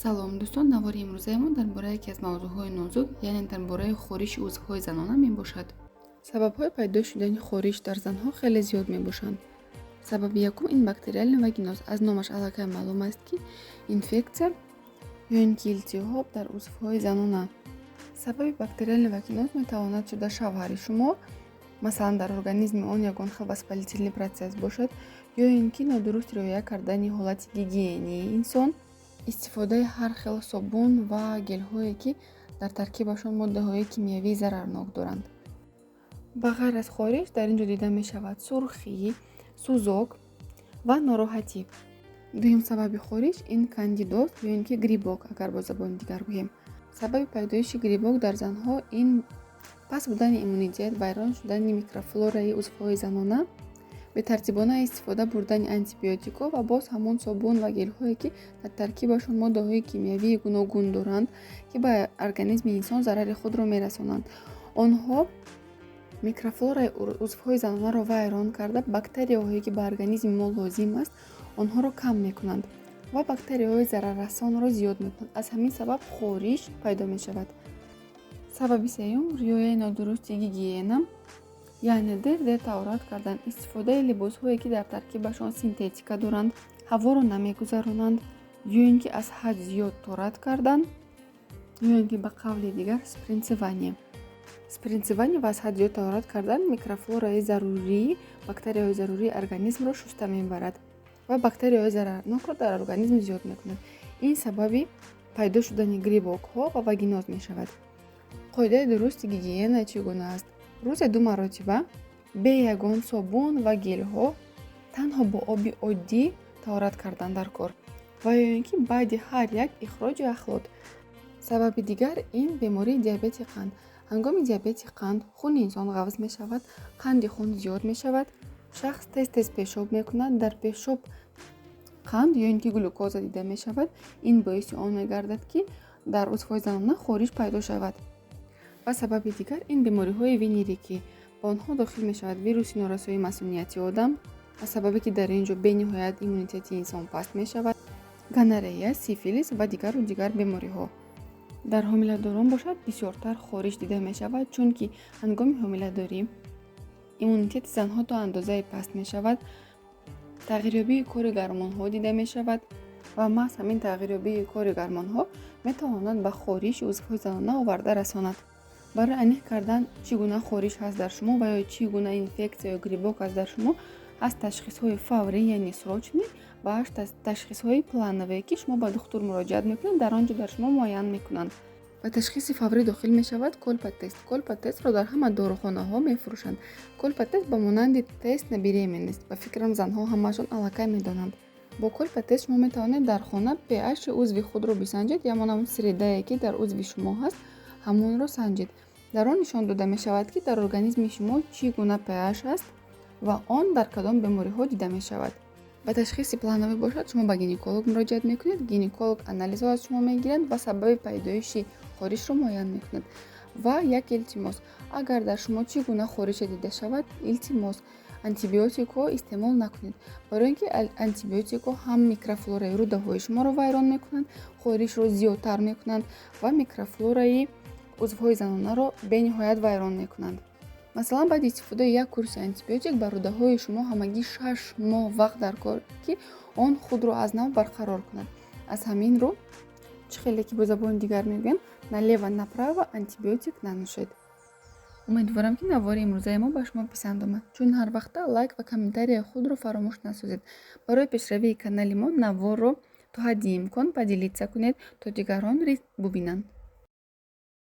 салом дӯстон, навори имрӯзаи мо дар бораи яке аз мавзӯъҳои нозук, яъне дар бораи хориши узвҳои занона мебошад. Сабабҳои пайдо шудани хориш дар занҳо хеле зиёд мебошанд. Сабаби якум ин бактериал ливагиноз. Аз номаш аллакай маълум аст, ки инфексия ё ин ки илтиҳоб дар узвҳои занона. Сабаби бактериал ливагиноз метавонад шуда шавҳари шумо, масалан дар организми он ягон хел воспалительный процесс бошад, ё ин ки нодуруст риоя кардани ҳолати гигиении инсон, истифодаи ҳар хел собун ва гелҳое, ки дар таркибашон моддаҳои кимиявии зарарнок доранд. Ба ғайр аз хориш, дар ин ҷо дида мешавад сурхӣ, сӯзок ва нороҳатӣ. Дуюм сабаби хориш ин кандидоз ё ин ки грибок, агар бо забони дигар гӯем. Сабаби пайдоиши грибок дар занҳо ин паст будани иммунитет, вайрон шудани микрофлораи узвҳои занона, бетартибона истифода бурдани антибиотикҳо ва боз ҳамон собун ва гелҳое, ки дар таркибашон моддаҳои кимиявии гуногун доранд, ки ба организми инсон зарари худро мерасонанд. Онҳо микрофлораи узвҳои занонаро вайрон карда, бактерияҳое, ки ба организми мо лозим аст, онҳоро кам мекунанд ва бактерияҳои зараррасонро зиёд мекунанд. Аз ҳамин сабаб хориш пайдо мешавад. Сабаби сеюм риояи нодурусти гигиена, яъне дер таҳорат кардан, истифодаи либосҳое, ки дар таркибашон синтетика доранд, ҳаворо намегузаронанд, ё ин ки аз ҳад зиёд торат кардан, ё ин ки ба қавли дигар спринцевание. Спринцевание ва аз ҳад зиёд таҳорат кардан микрофлораи зарурии, бактерияҳои зарурии организмро шуста мебарад ва бактерияҳои зарарнокро дар организм зиёд мекунад. Ин сабаби пайдо шудани грибокҳо ва вагиноз мешавад. Қоидаи дурусти гигиена чӣ гуна аст? рӯзе 2 маротиба бе ягон собун ва гелҳо, танҳо бо оби оддӣ таҳорат кардан дар кор ва ё ин ки баъди ҳар як ихроҷи ахлот. Сабаби дигар ин бемории диабети қанд. Ҳангоми диабети қанд хуни инсон ғафз мешавад, қанди хун зиёд мешавад, шахс тез пешоб мекунад, дар пешоб қанд ё ин ки глюкоза дида мешавад. Ин боиси он мегардад, ки дар узвҳои занона хориш пайдо шавад. Ва сабаби дигар ин бемориҳои венерикӣ. Ба онҳо дохил мешавад вируси норасоии масунияти одам, аз сабабе ки дар ин ҷо бениҳоят иммунитети инсон паст мешавад, гонорея, сифилис ва дигару дигар бемориҳо. Дар ҳомиладорон бошад бисёртар хориш дида мешавад, чунки ҳангоми ҳомиладорӣ иммунитети занҳо то андозае паст мешавад, тағйирёбии кори гормонҳо дида мешавад ва маҳз ҳамин тағйирёбии кори гормонҳо метавонад ба хориши узвҳои занона оварда расонад. Барои аниқ кардан чӣ гуна хориш ҳаст дар шумо ва ё чӣ гуна инфексия ё грибок аст дар шумо, аз ташхисҳои фаврӣ, яъне срочный ва аз ташхисҳои планове, ки шумо ба духтур муроҷиат мекунед, дар он ҷо дар шумо муайян мекунанд. Ба ташхиси фаврӣ дохил мешавад колпа-тест. Колпа-тестро дар ҳама дорухонаҳо мефурӯшанд. Колпа-тест ба монанди тест на беременность. Ба фикрам занҳо ҳамаашон аллакай медонанд. Бо колпа-тест шумо метавонед дар хона pH узви худро бисанҷед, ё ҳамон средае, ки дар узви шумо ҳаст, ҳамонро санҷед. Дар он нишон дода мешавад, ки дар организми шумо чӣ гуна pH аст ва он дар кадом бемориҳо дида мешавад. Ба ташхиси планове бошад, шумо ба гинеколог муроҷиат мекунед, гинеколог анализҳо аз шумо мегирад ва сабаби пайдоиши хоришро муайян мекунад. Ва як илтимос, агар дар шумо чӣ гуна хорише дида шавад, илтимос антибиотикҳо истеъмол накунед, барои ин ки антибиотикҳо ҳам микрофлораи рӯдаҳои шуморо вайрон мекунанд, хоришро зиёдтар мекунанд ва микрофлораи узвҳои занонаро бениҳоят вайрон мекунанд. Масалан, баъди истифодаи як курси антибиотик ба рӯдаҳои шумо ҳамагӣ 6 моҳ вақт дар кор, ки он худро аз нав барқарор кунад. Аз ҳамин рӯ, чӣ хеле ки бо забони дигар мегӯем, налево направо антибиотик нанӯшед. умедворам, ки навори имрӯзаи мо ба шумо писанд омад. Чун ҳар вақта лайк ва комментарияи худро фаромӯш насозед. Барои пешравии канали мо наворро то ҳадди имкон падилитса кунед, то дигарон бубинанд.